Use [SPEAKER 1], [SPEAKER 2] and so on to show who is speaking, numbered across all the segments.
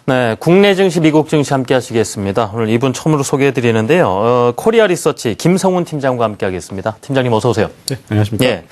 [SPEAKER 1] 네, 국내 증시, 미국 증시 함께 하시겠습니다. 오늘 이분 처음으로 소개해 드리는데요. 코리아 리서치 김성훈 팀장과 함께 하겠습니다. 팀장님 어서 오세요.
[SPEAKER 2] 네, 안녕하십니까.
[SPEAKER 1] 예.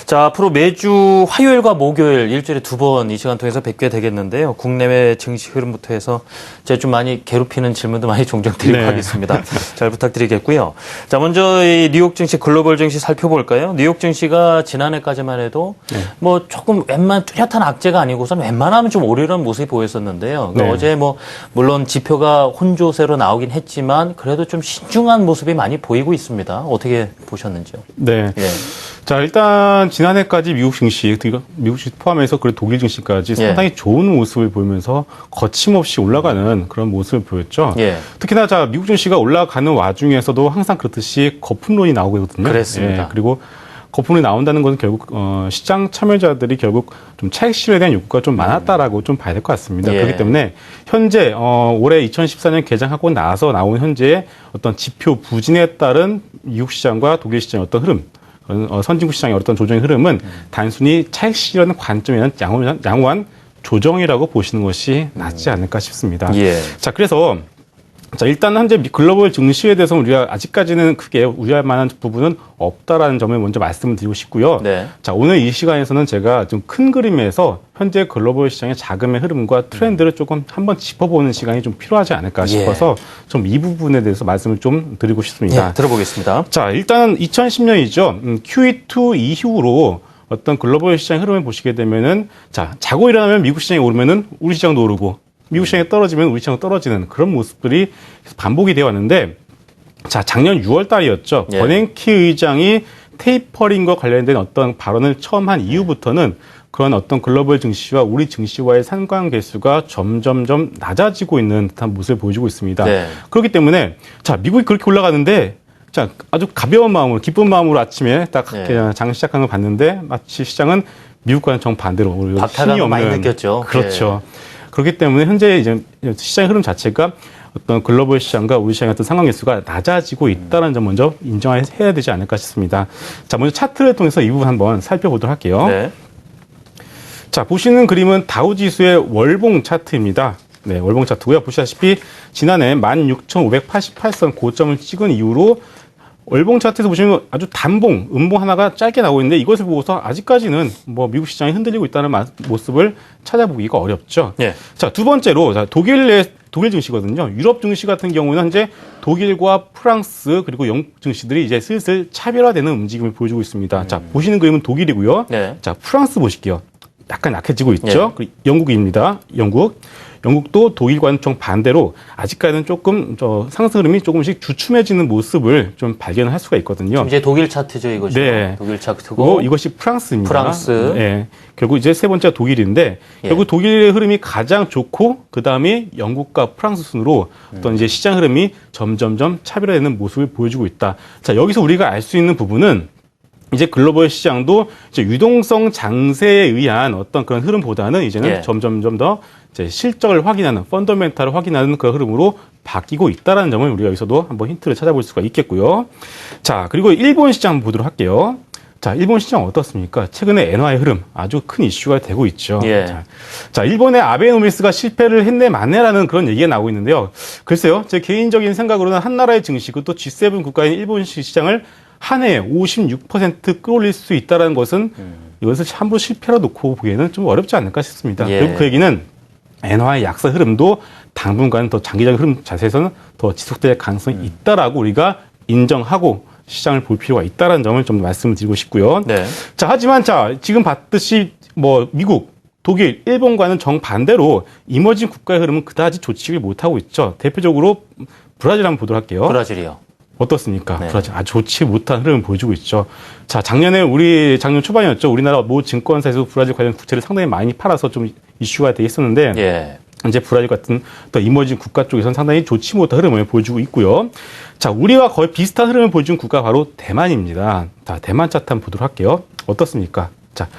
[SPEAKER 1] 자, 앞으로 매주 화요일과 목요일 일주일에 두 번 이 시간 통해서 뵙게 되겠는데요. 국내외 증시 흐름부터 해서 제가 좀 많이 괴롭히는 질문도 많이 종종 드리고
[SPEAKER 2] 네.
[SPEAKER 1] 하겠습니다. 잘 부탁드리겠고요. 자, 먼저 이 뉴욕 증시, 글로벌 증시 살펴볼까요? 뉴욕 증시가 지난해까지만 해도 뭐 조금 뚜렷한 악재가 아니고선 웬만하면 좀 오르는 모습이 보였었는데요. 그러니까 어제 뭐 물론 지표가 혼조세로 나오긴 했지만 그래도 좀 신중한 모습이 많이 보이고 있습니다. 어떻게 보셨는지요?
[SPEAKER 2] 네.
[SPEAKER 1] 예.
[SPEAKER 2] 자, 일단 지난해까지 미국 증시 포함해서 그리고 독일 증시까지 상당히 좋은 모습을 보이면서 거침없이 올라가는 그런 모습을 보였죠.
[SPEAKER 1] 예.
[SPEAKER 2] 특히나 자, 미국 증시가 올라가는 와중에서도 항상 그렇듯이 거품론이 나오거든요.
[SPEAKER 1] 그랬습니다.
[SPEAKER 2] 예, 그리고 거품이 나온다는 것은 결국 시장 참여자들이 결국 좀 차익 실현에 대한 욕구가 좀 많았다라고 좀 봐야 될 것 같습니다.
[SPEAKER 1] 예.
[SPEAKER 2] 그렇기 때문에 현재 올해 2014년 개장하고 나서 나온 현재의 어떤 지표 부진에 따른 미국 시장과 독일 시장의 어떤 흐름, 선진국 시장의 어떤 조정의 흐름은 단순히 차익 실현 관점에는 양호한 조정이라고 보시는 것이 낫지 않을까 싶습니다.
[SPEAKER 1] 예.
[SPEAKER 2] 자, 그래서 자, 일단 현재 글로벌 증시에 대해서 우리가 아직까지는 크게 우려할 만한 부분은 없다라는 점을 먼저 말씀을 드리고 싶고요.
[SPEAKER 1] 네.
[SPEAKER 2] 자, 오늘 이 시간에서는 제가 좀 큰 그림에서 현재 글로벌 시장의 자금의 흐름과 트렌드를 조금 한번 짚어보는 시간이 좀 필요하지 않을까 싶어서 좀 이 부분에 대해서 말씀을 좀 드리고 싶습니다.
[SPEAKER 1] 예, 들어보겠습니다.
[SPEAKER 2] 자, 일단은 2010년이죠. QE2 이후로 어떤 글로벌 시장 흐름을 보시게 되면은 자, 자고 일어나면 미국 시장이 오르면은 우리 시장도 오르고 미국 시장이 떨어지면 우리 시장도 떨어지는 그런 모습들이 반복이 되어 왔는데 자, 작년 6월 달이었죠.
[SPEAKER 1] 예.
[SPEAKER 2] 버냉키 의장이 테이퍼링과 관련된 어떤 발언을 처음 한 이후부터는 그런 어떤 글로벌 증시와 우리 증시와의 상관계수가 점점점 낮아지고 있는 듯한 모습을 보여주고 있습니다.
[SPEAKER 1] 네.
[SPEAKER 2] 그렇기 때문에 자, 미국이 그렇게 올라가는데 자, 아주 가벼운 마음으로 기쁜 마음으로 아침에 딱 그냥 장 시작한 걸 봤는데 마치 시장은 미국과는 정반대로
[SPEAKER 1] 박탈감을 많이 느꼈죠.
[SPEAKER 2] 그렇죠. 그렇기 때문에 현재 이제 시장의 흐름 자체가 어떤 글로벌 시장과 우리 시장의 어떤 상관계수가 낮아지고 있다는 점 먼저 인정해야 되지 않을까 싶습니다. 자, 먼저 차트를 통해서 이 부분 한번 살펴보도록 할게요.
[SPEAKER 1] 네.
[SPEAKER 2] 자, 보시는 그림은 다우지수의 월봉 차트입니다. 네, 월봉 차트고요. 보시다시피 지난해 16,588선 고점을 찍은 이후로 월봉 차트에서 보시면 아주 단봉, 음봉 하나가 짧게 나오고 있는데 이것을 보고서 아직까지는 뭐 미국 시장이 흔들리고 있다는 모습을 찾아보기가 어렵죠.
[SPEAKER 1] 예.
[SPEAKER 2] 자, 두 번째로 자, 독일 증시거든요. 유럽 증시 같은 경우는 현재 독일과 프랑스 그리고 영국 증시들이 이제 슬슬 차별화되는 움직임을 보여주고 있습니다. 자, 보시는 그림은 독일이고요.
[SPEAKER 1] 네.
[SPEAKER 2] 자, 프랑스 보실게요. 약간 약해지고 있죠. 그리고 영국입니다. 영국도 독일과는 좀 반대로 아직까지는 조금 상승 흐름이 조금씩 주춤해지는 모습을 좀 발견할 수가 있거든요.
[SPEAKER 1] 이제 독일 차트죠, 이것이.
[SPEAKER 2] 네.
[SPEAKER 1] 독일 차트고
[SPEAKER 2] 이것이 프랑스입니다.
[SPEAKER 1] 프랑스.
[SPEAKER 2] 네. 결국 이제 세 번째가 독일인데 결국 독일의 흐름이 가장 좋고 그다음에 영국과 프랑스 순으로 어떤 이제 시장 흐름이 점점점 차별화되는 모습을 보여주고 있다. 자, 여기서 우리가 알 수 있는 부분은 이제 글로벌 시장도 이제 유동성 장세에 의한 어떤 그런 흐름보다는 이제는 점점점 더 이제 실적을 확인하는 펀더멘탈을 확인하는 그런 흐름으로 바뀌고 있다는 점을 우리가 여기서도 한번 힌트를 찾아볼 수가 있겠고요. 자, 그리고 일본 시장 한번 보도록 할게요. 자, 일본 시장 어떻습니까? 최근에 엔화의 흐름 아주 큰 이슈가 되고 있죠.
[SPEAKER 1] 예.
[SPEAKER 2] 자, 일본의 아베노미스가 실패를 했네 맞네라는 그런 얘기가 나오고 있는데요. 글쎄요, 제 개인적인 생각으로는 한 나라의 증시, 그것도 G7 국가인 일본 시장을 한 해에 56% 끌어올릴 수 있다는 것은 이것을 한번 실패로 놓고 보기에는 좀 어렵지 않을까 싶습니다. 결국 그 얘기는 엔화의 약세 흐름도 당분간 더 장기적인 흐름 자세에서는 더 지속될 가능성이 있다라고 우리가 인정하고 시장을 볼 필요가 있다는 점을 좀 말씀을 드리고 싶고요.
[SPEAKER 1] 네.
[SPEAKER 2] 자, 하지만 자, 지금 봤듯이 뭐 미국, 독일, 일본과는 정반대로 이머징 국가의 흐름은 그다지 좋지를 못하고 있죠. 대표적으로 브라질 한번 보도록 할게요.
[SPEAKER 1] 브라질이요.
[SPEAKER 2] 어떻습니까?
[SPEAKER 1] 네.
[SPEAKER 2] 브라질 아주 좋지 못한 흐름을 보여주고 있죠. 자, 작년 초반이었죠. 우리나라 모 증권사에서 브라질 관련 국채를 상당히 많이 팔아서 좀 이슈가 되어 있었는데 이제 브라질 같은 또 이머징 국가 쪽에서는 상당히 좋지 못한 흐름을 보여주고 있고요. 자, 우리와 거의 비슷한 흐름을 보여준 국가가 바로 대만입니다. 자, 대만 차트 한번 보도록 할게요. 어떻습니까? 자,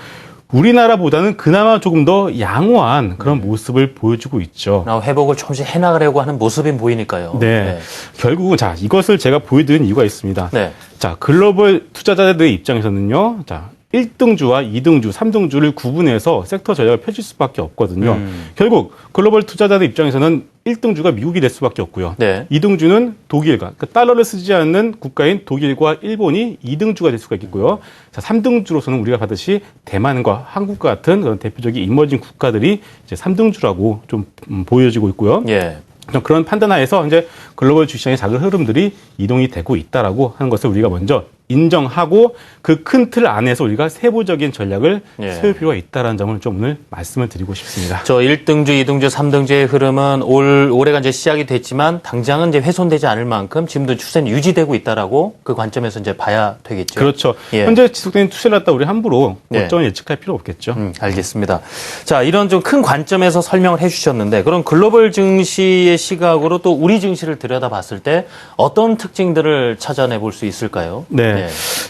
[SPEAKER 2] 우리나라보다는 그나마 조금 더 양호한 그런 모습을 보여주고 있죠.
[SPEAKER 1] 회복을 조금씩 해나가려고 하는 모습이 보이니까요.
[SPEAKER 2] 네. 결국은 자, 이것을 제가 보여드린 이유가 있습니다.
[SPEAKER 1] 네.
[SPEAKER 2] 자, 글로벌 투자자들의 입장에서는요. 자, 1등주와 2등주, 3등주를 구분해서 섹터 전략을 펼칠 수밖에 없거든요. 결국 글로벌 투자자들 입장에서는 1등주가 미국이 될 수밖에 없고요.
[SPEAKER 1] 네.
[SPEAKER 2] 2등주는 독일과 그러니까 달러를 쓰지 않는 국가인 독일과 일본이 2등주가 될 수가 있겠고요. 자, 3등주로서는 우리가 봤듯이 대만과 한국과 같은 그런 대표적인 이머징 국가들이 이제 3등주라고 좀 보여지고 있고요.
[SPEAKER 1] 예.
[SPEAKER 2] 그런 판단하에서 이제 글로벌 주시장의 작은 흐름들이 이동이 되고 있다라고 하는 것을 우리가 먼저 인정하고 그 큰 틀 안에서 우리가 세부적인 전략을
[SPEAKER 1] 예.
[SPEAKER 2] 세울 필요가 있다는 점을 좀 오늘 말씀을 드리고 싶습니다.
[SPEAKER 1] 저 1등주, 2등주, 3등주의 흐름은 올해가 이제 시작이 됐지만 당장은 이제 훼손되지 않을 만큼 지금도 추세는 유지되고 있다라고 그 관점에서 이제 봐야 되겠죠.
[SPEAKER 2] 그렇죠.
[SPEAKER 1] 예.
[SPEAKER 2] 현재 지속되는 추세를 갖다 우리 함부로
[SPEAKER 1] 네.
[SPEAKER 2] 고점을 예측할 필요 없겠죠.
[SPEAKER 1] 알겠습니다. 자, 이런 좀 큰 관점에서 설명을 해주셨는데 그럼 글로벌 증시의 시각으로 또 우리 증시를 들여다봤을 때 어떤 특징들을 찾아내 볼 수 있을까요?
[SPEAKER 2] 네.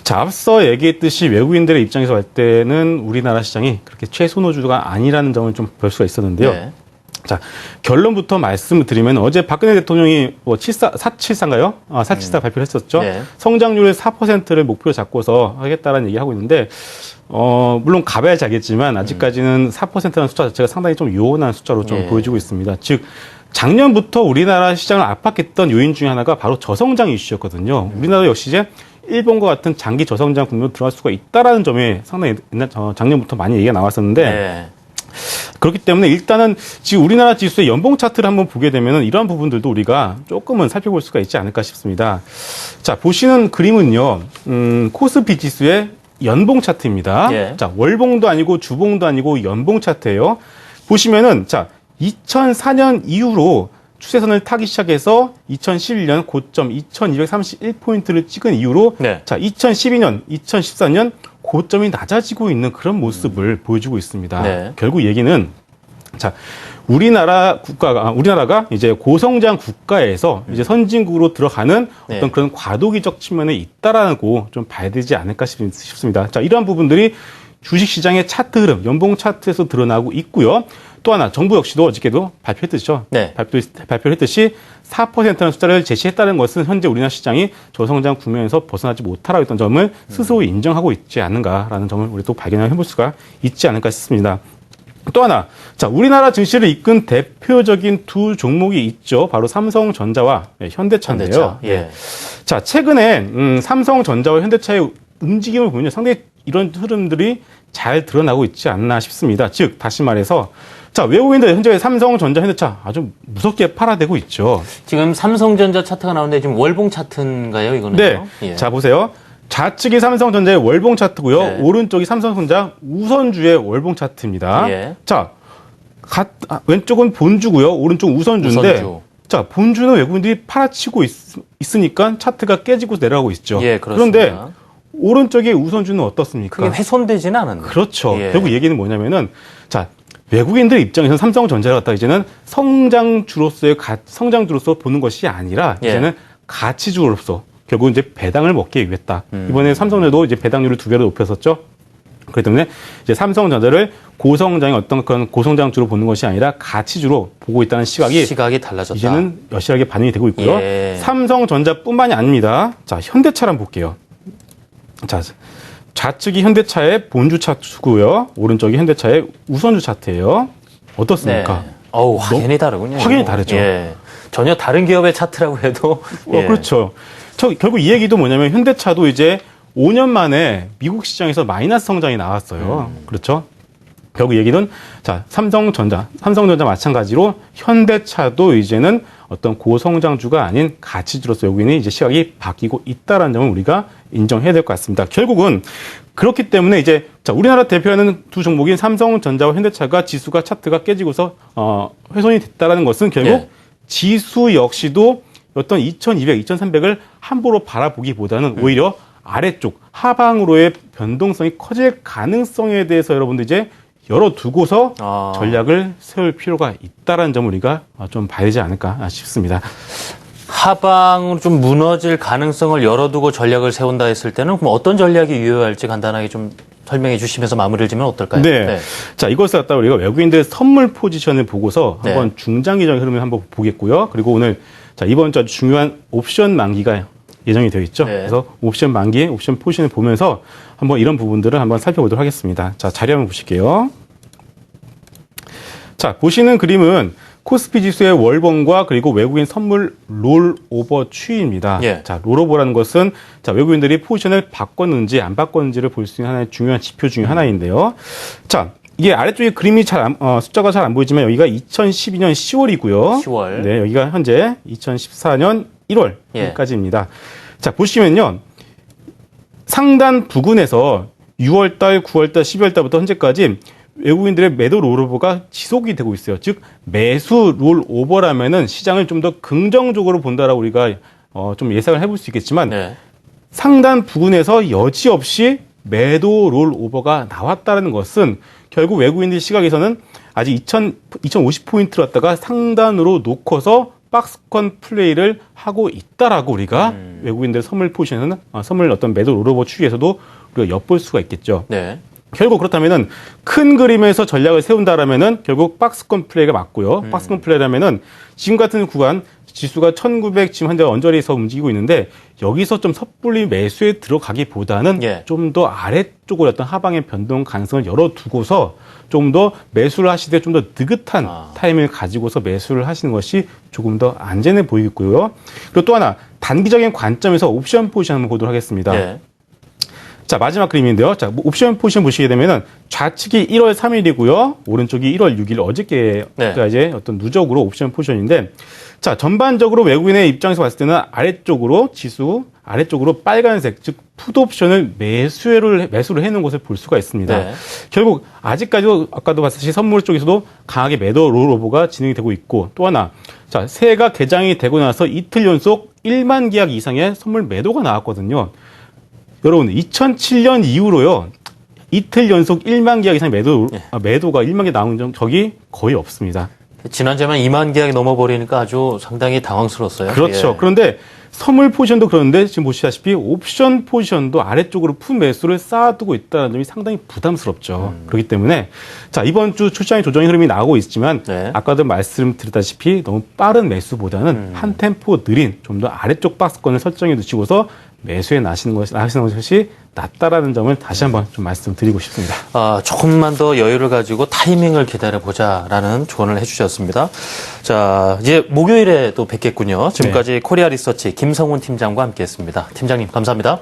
[SPEAKER 2] 자, 앞서 얘기했듯이 외국인들의 입장에서 볼 때는 우리나라 시장이 그렇게 최선호주가 아니라는 점을 좀 볼 수가 있었는데요.
[SPEAKER 1] 네.
[SPEAKER 2] 자, 결론부터 말씀을 드리면 어제 박근혜 대통령이 474인가요? 474 발표를 했었죠.
[SPEAKER 1] 네.
[SPEAKER 2] 성장률 4%를 목표로 잡고서 하겠다라는 얘기하고 있는데 물론 가봐야 자겠지만 아직까지는 4%라는 숫자 자체가 상당히 좀 요원한 숫자로 좀
[SPEAKER 1] 예.
[SPEAKER 2] 보여지고 있습니다. 즉 작년부터 우리나라 시장을 압박했던 요인 중에 하나가 바로 저성장 이슈였거든요. 우리나라 역시 이제 일본과 같은 장기 저성장 국면으로 들어갈 수가 있다라는 점에 상당히 작년부터 많이 얘기가 나왔었는데
[SPEAKER 1] 네.
[SPEAKER 2] 그렇기 때문에 일단은 지금 우리나라 지수의 연봉 차트를 한번 보게 되면 이러한 부분들도 우리가 조금은 살펴볼 수가 있지 않을까 싶습니다. 자, 보시는 그림은요, 코스피 지수의 연봉 차트입니다.
[SPEAKER 1] 예.
[SPEAKER 2] 자, 월봉도 아니고 주봉도 아니고 연봉 차트예요. 보시면은, 자, 2004년 이후로 추세선을 타기 시작해서 2011년 고점 2231포인트를 찍은 이후로
[SPEAKER 1] 네.
[SPEAKER 2] 자, 2012년, 2014년 고점이 낮아지고 있는 그런 모습을 보여주고 있습니다.
[SPEAKER 1] 네.
[SPEAKER 2] 결국 얘기는 자, 우리나라가 이제 고성장 국가에서 이제 선진국으로 들어가는
[SPEAKER 1] 네.
[SPEAKER 2] 어떤 그런 과도기적 측면에 있다라고 좀 봐야 되지 않을까 싶습니다. 자, 이러한 부분들이 주식시장의 차트 흐름, 연봉 차트에서 드러나고 있고요. 또 하나, 정부 역시도 어저께도 발표했듯이죠.
[SPEAKER 1] 네.
[SPEAKER 2] 발표를 했듯이 4%라는 숫자를 제시했다는 것은 현재 우리나라 시장이 저성장 국면에서 벗어나지 못하라고 했던 점을 스스로 인정하고 있지 않는가라는 점을 우리 또 발견해 볼 수가 있지 않을까 싶습니다. 또 하나, 자, 우리나라 증시를 이끈 대표적인 두 종목이 있죠. 바로 삼성전자와 현대차인데요.
[SPEAKER 1] 현대차. 예.
[SPEAKER 2] 자, 최근에 삼성전자와 현대차의 움직임을 보면 상당히 이런 흐름들이 잘 드러나고 있지 않나 싶습니다. 즉, 다시 말해서 자, 외국인들 현재 삼성전자, 현대차 아주 무섭게 팔아대고 있죠.
[SPEAKER 1] 지금 삼성전자 차트가 나오는데 지금 월봉 차트인가요, 이거는?
[SPEAKER 2] 네.
[SPEAKER 1] 예.
[SPEAKER 2] 자, 보세요. 좌측이 삼성전자의 월봉 차트고요.
[SPEAKER 1] 네.
[SPEAKER 2] 오른쪽이 삼성전자 우선주의 월봉 차트입니다.
[SPEAKER 1] 예.
[SPEAKER 2] 자, 왼쪽은 본주고요. 오른쪽 우선주인데
[SPEAKER 1] 우선주.
[SPEAKER 2] 자, 본주는 외국인들이 팔아치고 있으니까 차트가 깨지고 내려가고 있죠.
[SPEAKER 1] 예, 그렇습니다.
[SPEAKER 2] 그런데 오른쪽의 우선주는 어떻습니까?
[SPEAKER 1] 크게 훼손되지는 않은데.
[SPEAKER 2] 그렇죠.
[SPEAKER 1] 예.
[SPEAKER 2] 결국 얘기는 뭐냐면은 자, 외국인들 입장에서는 삼성전자를 갖다 이제는 성장주로서 보는 것이 아니라
[SPEAKER 1] 예.
[SPEAKER 2] 이제는 가치주로서 결국 이제 배당을 먹기 위했다. 이번에 삼성전자도 이제 배당률을 2배로 높였었죠. 그렇기 때문에 이제 삼성전자를 고성장의 어떤 그런 고성장주로 보는 것이 아니라 가치주로 보고 있다는 시각이
[SPEAKER 1] 달라졌다.
[SPEAKER 2] 이제는 여실하게 반영이 되고 있고요.
[SPEAKER 1] 예.
[SPEAKER 2] 삼성전자뿐만이 아닙니다. 자, 현대차를 한번 볼게요. 자, 좌측이 현대차의 본주 차트고요. 오른쪽이 현대차의 우선주 차트예요. 어떻습니까?
[SPEAKER 1] 네. 어우, 확연히 다르군요.
[SPEAKER 2] 확연히 다르죠.
[SPEAKER 1] 예. 전혀 다른 기업의 차트라고 해도. 예.
[SPEAKER 2] 그렇죠. 결국 이 얘기도 뭐냐면 현대차도 이제 5년 만에 미국 시장에서 마이너스 성장이 나왔어요. 그렇죠. 결국 얘기는 자, 삼성전자 마찬가지로 현대차도 이제는 어떤 고성장주가 아닌 가치주로서 외국인의 이제 시각이 바뀌고 있다라는 점을 우리가 인정해야 될 것 같습니다. 결국은 그렇기 때문에 이제 자, 우리나라 대표하는 두 종목인 삼성전자와 현대차가 지수가 차트가 깨지고서 훼손이 됐다라는 것은 결국
[SPEAKER 1] 예.
[SPEAKER 2] 지수 역시도 어떤 2200, 2300을 함부로 바라보기보다는 오히려 아래쪽 하방으로의 변동성이 커질 가능성에 대해서 여러분들 이제 열어두고서 전략을 세울 필요가 있다라는 점을 우리가 좀 봐야 되지 않을까 싶습니다.
[SPEAKER 1] 하방으로 좀 무너질 가능성을 열어두고 전략을 세운다 했을 때는 그럼 어떤 전략이 유효할지 간단하게 좀 설명해 주시면서 마무리를 지면 어떨까요?
[SPEAKER 2] 네. 자, 이것을 갖다가 우리가 외국인들의 선물 포지션을 보고서 한번 중장기적인 흐름을 한번 보겠고요. 그리고 오늘 자, 이번 주 아주 중요한 옵션 만기가 예정이 되어 있죠.
[SPEAKER 1] 네.
[SPEAKER 2] 그래서 옵션 만기, 옵션 포지션을 보면서 한번 이런 부분들을 한번 살펴보도록 하겠습니다. 자, 자료 한번 보실게요. 자, 보시는 그림은 코스피 지수의 월봉과 그리고 외국인 선물 롤오버 추이입니다.
[SPEAKER 1] 예.
[SPEAKER 2] 자, 롤오버라는 것은 자, 외국인들이 포지션을 바꿨는지 안 바꿨는지를 볼 수 있는 하나의 중요한 지표 중에 하나인데요. 자, 이게 아래쪽에 그림이 숫자가 잘 안 보이지만 여기가 2012년 10월이고요.
[SPEAKER 1] 10월.
[SPEAKER 2] 네, 여기가 현재 2014년 1월까지입니다. 자, 보시면요. 상단 부근에서 6월달, 9월달, 12월달부터 현재까지 외국인들의 매도 롤오버가 지속이 되고 있어요. 즉 매수 롤오버라면은 시장을 좀 더 긍정적으로 본다라고 우리가 좀 예상을 해볼 수 있겠지만
[SPEAKER 1] 네.
[SPEAKER 2] 상단 부근에서 여지없이 매도 롤오버가 나왔다는 것은 결국 외국인들 시각에서는 아직 2050포인트를 갖다가 상단으로 놓고서 박스권 플레이를 하고 있다라고 우리가 외국인들 선물 포지션은 선물 어떤 매도 롤오버 추이에서도 우리가 엿볼 수가 있겠죠.
[SPEAKER 1] 네.
[SPEAKER 2] 결국 그렇다면은 큰 그림에서 전략을 세운다라면은 결국 박스권 플레이가 맞고요. 박스권 플레이라면은 지금 같은 구간 지수가 1900 지금 현재 언저리에서 움직이고 있는데 여기서 좀 섣불리 매수에 들어가기보다는
[SPEAKER 1] 예.
[SPEAKER 2] 좀 더 아래쪽으로 어떤 하방의 변동 가능성을 열어두고서 좀 더 매수를 하시되 좀 더 느긋한 타이밍을 가지고서 매수를 하시는 것이 조금 더 안전해 보이고요. 그리고 또 하나 단기적인 관점에서 옵션 포지션 한번 보도록 하겠습니다.
[SPEAKER 1] 네.
[SPEAKER 2] 자, 마지막 그림인데요. 자, 옵션 포지션 보시게 되면은 좌측이 1월 3일이고요. 오른쪽이 1월 6일 어저께가
[SPEAKER 1] 네.
[SPEAKER 2] 이제 어떤 누적으로 옵션 포지션인데 자, 전반적으로 외국인의 입장에서 봤을 때는 아래쪽으로 지수 아래쪽으로 빨간색 즉 풋 옵션을 매수를 해놓은 것을 볼 수가 있습니다.
[SPEAKER 1] 네.
[SPEAKER 2] 결국 아직까지도 아까도 봤듯이 선물 쪽에서도 강하게 매도 롤오버가 진행이 되고 있고 또 하나 자, 새해가 개장이 되고 나서 이틀 연속 1만 계약 이상의 선물 매도가 나왔거든요. 여러분 2007년 이후로요 이틀 연속 1만 계약 이상 매도가 1만 개 나온 적이 거의 없습니다.
[SPEAKER 1] 지난주에만 2만 계약이 넘어버리니까 아주 상당히 당황스러웠어요.
[SPEAKER 2] 그렇죠.
[SPEAKER 1] 예.
[SPEAKER 2] 그런데 선물 포지션도 그런데 지금 보시다시피 옵션 포지션도 아래쪽으로 푼 매수를 쌓아두고 있다는 점이 상당히 부담스럽죠. 그렇기 때문에 자 이번 주 출시장의 조정의 흐름이 나오고 있지만
[SPEAKER 1] 네.
[SPEAKER 2] 아까도 말씀드렸다시피 너무 빠른 매수보다는 한 템포 느린 좀 더 아래쪽 박스권을 설정해 두시고서 매수에 나시는 것이 낫다라는 점을 다시 한번 좀 말씀드리고 싶습니다.
[SPEAKER 1] 조금만 더 여유를 가지고 타이밍을 기다려보자라는 조언을 해주셨습니다. 자, 이제 목요일에 또 뵙겠군요. 지금까지 코리아 리서치 김성훈 팀장과 함께했습니다. 팀장님, 감사합니다.